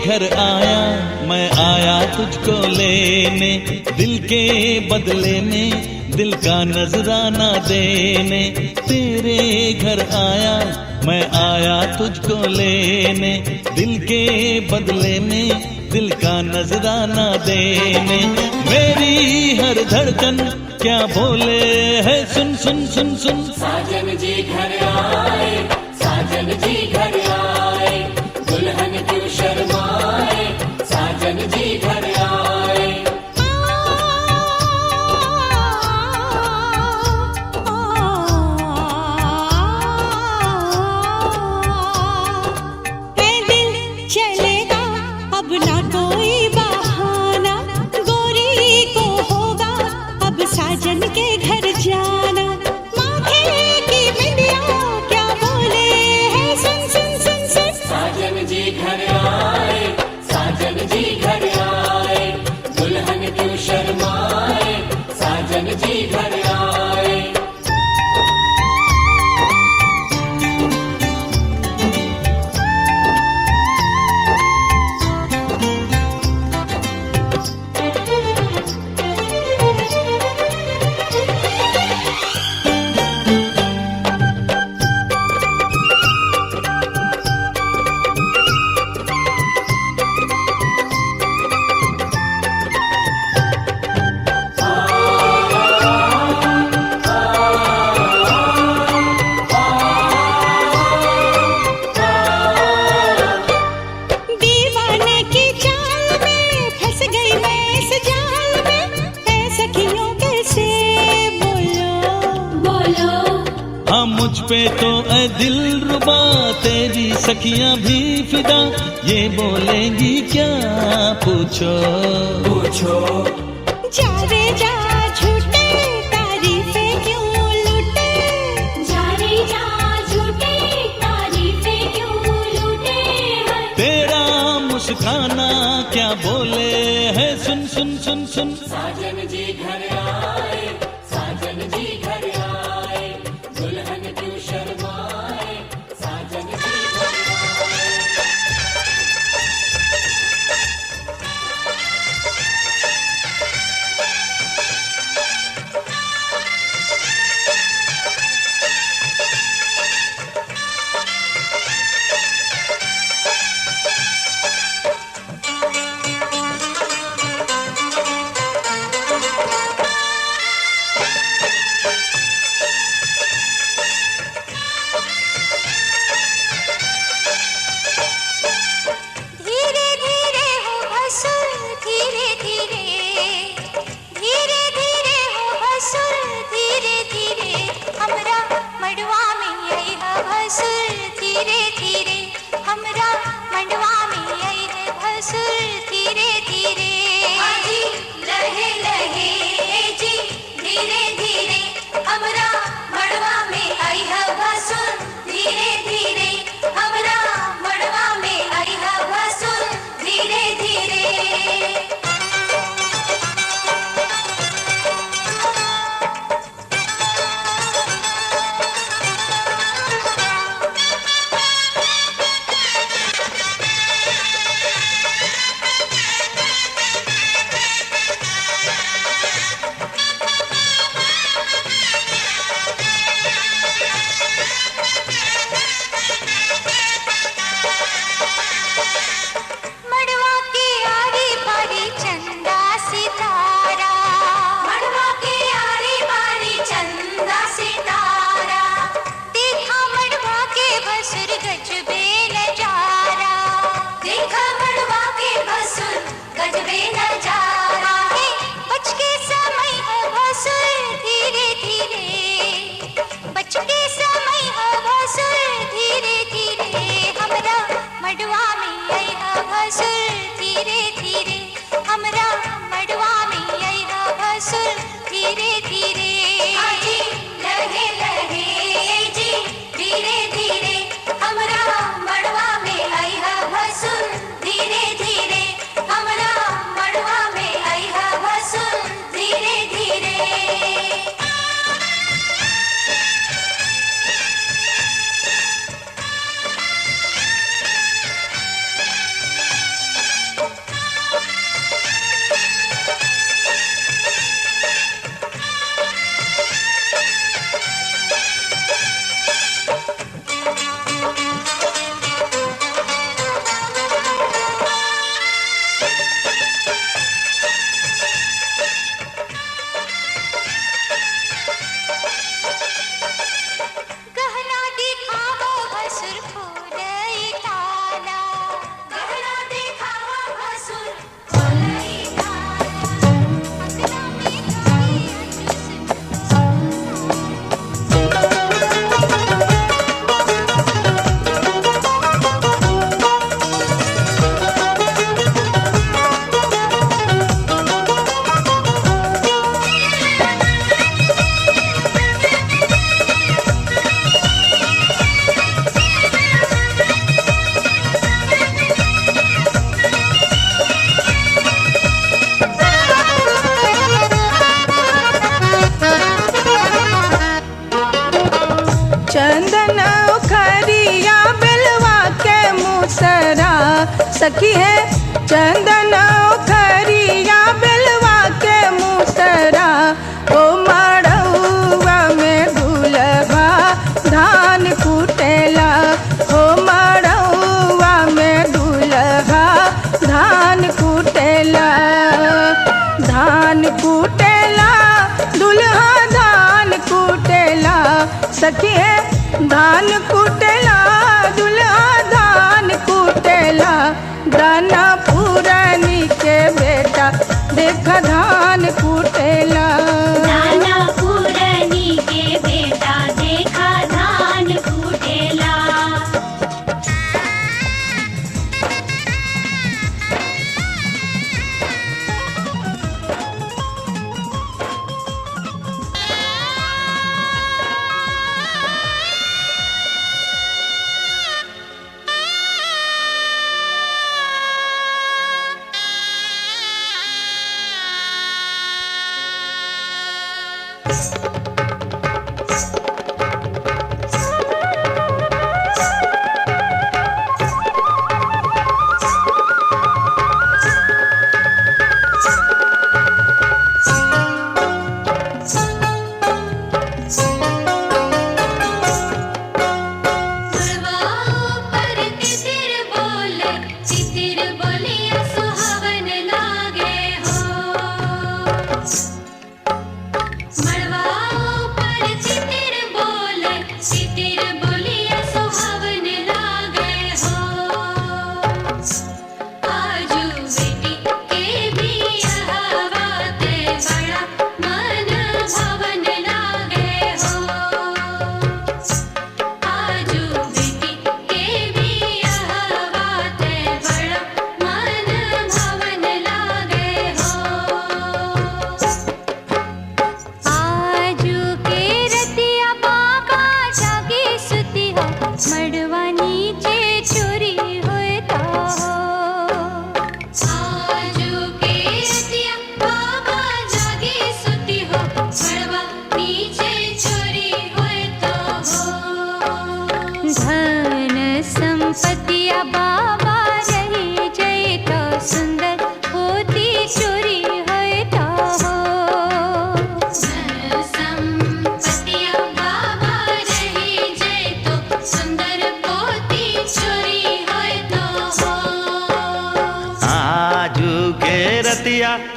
घर आया, मैं आया तुझको लेने, दिल के बदले में दिल का नजराना देने। तेरे घर आया, मैं आया तुझको लेने, दिल के बदले में दिल का नजराना देने। मेरी हर धड़कन क्या बोले है, सुन सुन सुन सुन। साजन जी घर आए, साजन जी घर आए, दुल्हन क्यों शर्माए, साजन जी घर आए। चलेगा अब ना कोई बहाना, गोरी को होगा अब साजन के घर जाना। माथे की बिंदिया क्या बोले है, सुन सुन सुन सुन। साजन जी घर आए, साजन जी घर आए, दुल्हन क्यों शर्माए, साजन जी घर आए। मुझ पे तो ऐ दिल रुबा तेरी सखियां भी फिदा, ये बोलेंगी क्या पूछो पूछो। जा रे जा झूठे तारीफें क्यों लूटे, जा रे जा झूठे तारीफें क्यों लूटे। तेरा मुस्काना क्या बोले है, सुन सुन सुन सुन। साजन जी घर आए, साजन जी घर आए, दुल्हन क्यों शर्माए, साजन जी घर आए। सखी है चंदन खरिया बेलवा के मुसरा ओ मड़ौआ में दुल्हा धान कुटेला ओ मड़ौआ में दुल्हा धान कुटेला धान कुटेला दुल्हा धान कुटेला सखी है धान कुटेला दुल्हा धान कुटेला दाना पुरानी के बेटा देखा धान कुटेला नाना पुरनी के बेटा देखा धान कुटेला।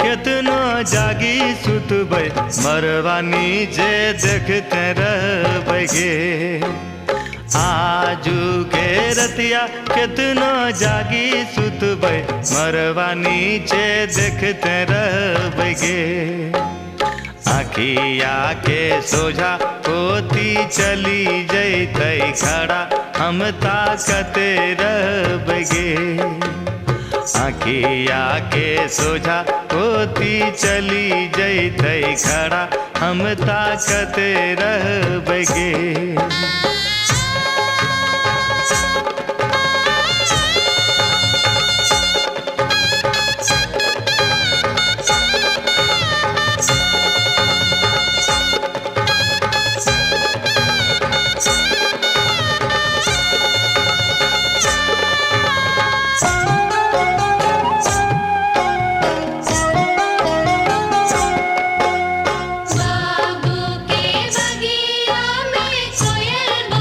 केतनो जागी सुतबै मरवानी जे देखते रहबैगे आजू के रतिया केतनो जागी सुतबै मरवानी जे देखते रहबैगे आखिया के सोझा पोती चली जैतै खड़ा हम ताकते रहबैगे आखिया के सोझा पोती चली जैतै खड़ा हम ताकते रहबैगे बाबू के बगिया में कोयल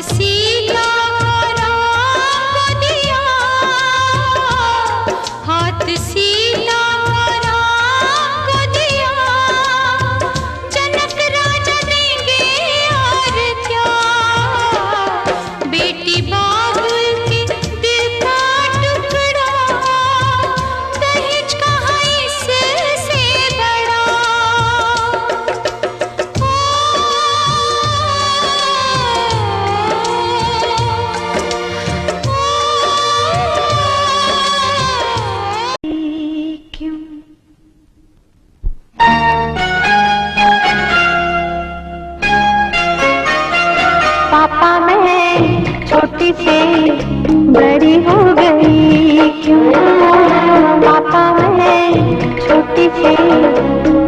सीधा राम दिया, हाथ सीधा राम दिया, जनक राजा देंगे और क्या, बेटी बाबुल के दिल का टुकड़ा, दहेज कहाँ इससे बड़ा। पापा मैं छोटी से बड़ी हो गई क्यों, पापा मैं छोटी से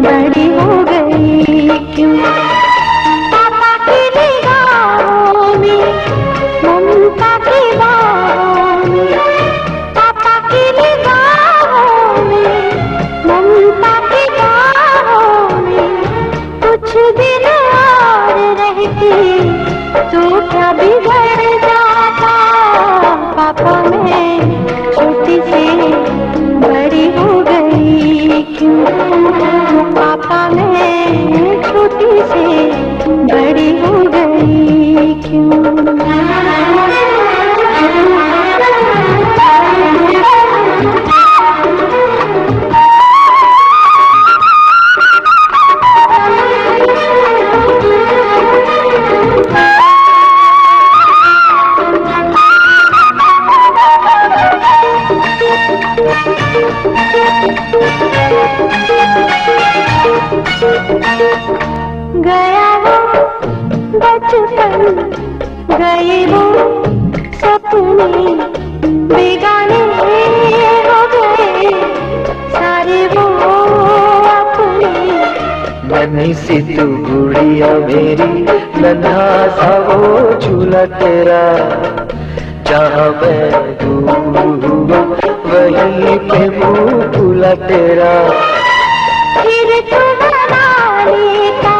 बड़ी हो गई क्यों, पापा की निगाहों में ममता की बाहों में, पापा की निगाहों में ममता की बाहों में, कुछ दिन और रहती तो क्या बिगड़ जाता। पापा मैं छोटी से बड़ी हो गई क्यों, पापा मैं छोटी से बड़ी हो गई क्यों। गया वो बचपन, गए वो सपने, बेगाने हो गए सारे वो अपने। नन्ही सी तू गुड़िया मेरी, नन्हा सा वो झूला तेरा, जहाँ मैं डूबूं वहीं पे मुँह फूला तेरा। फिर तू बना लेता,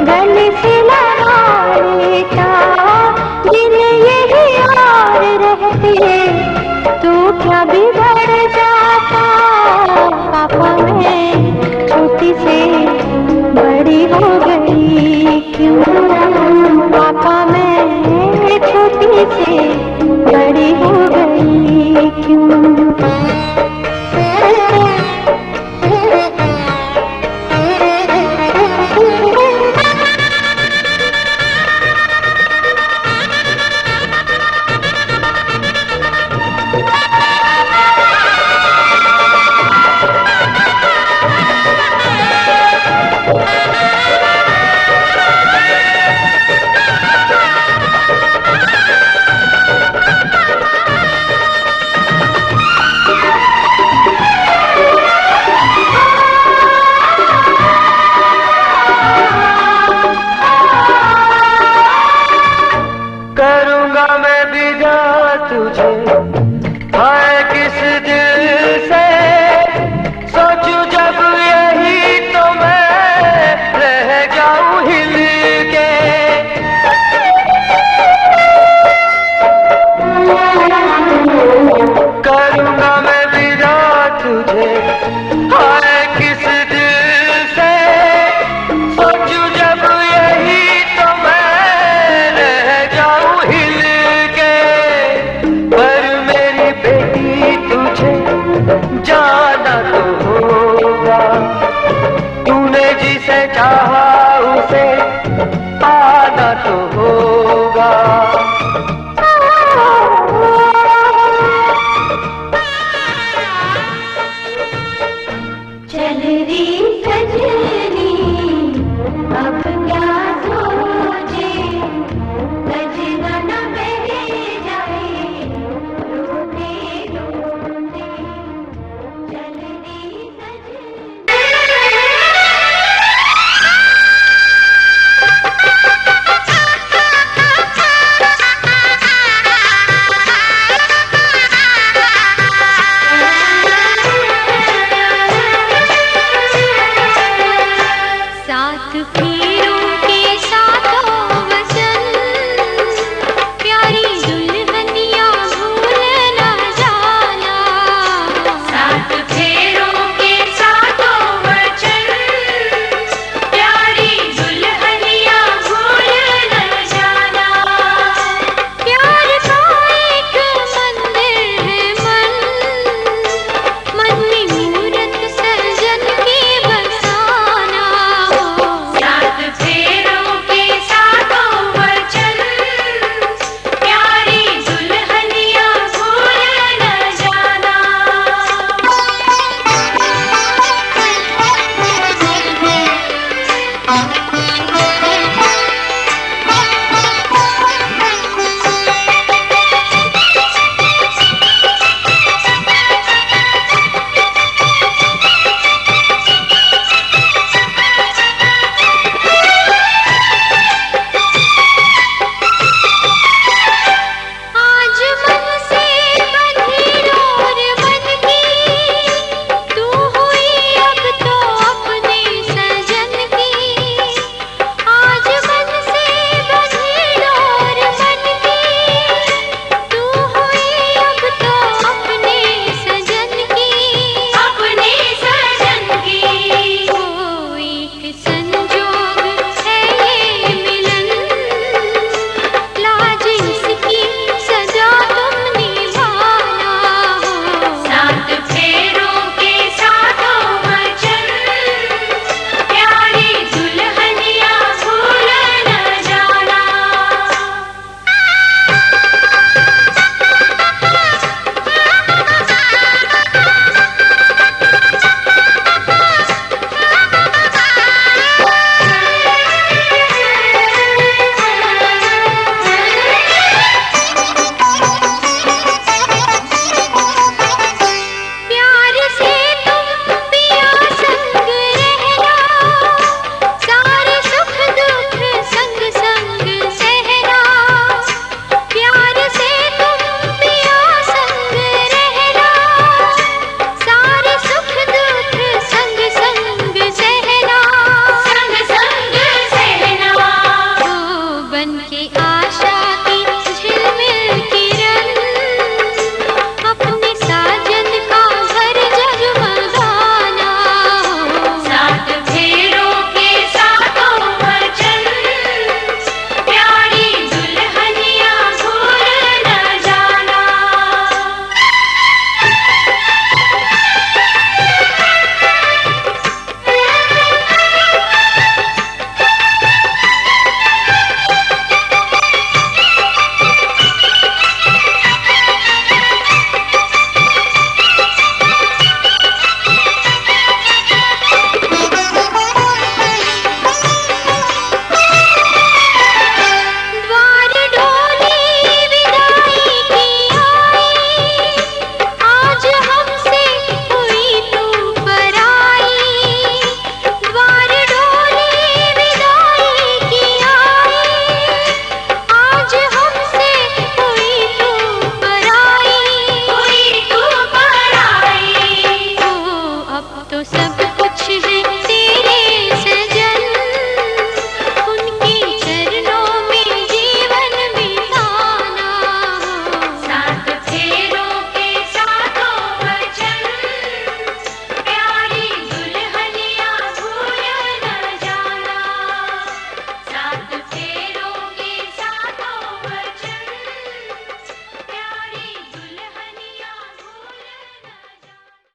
गले से लगा लेता, दिन यही और रहते तो क्या बिगड़ जाता। पापा मैं छोटी से बड़ी हो गई क्यों, पापा मैं छोटी से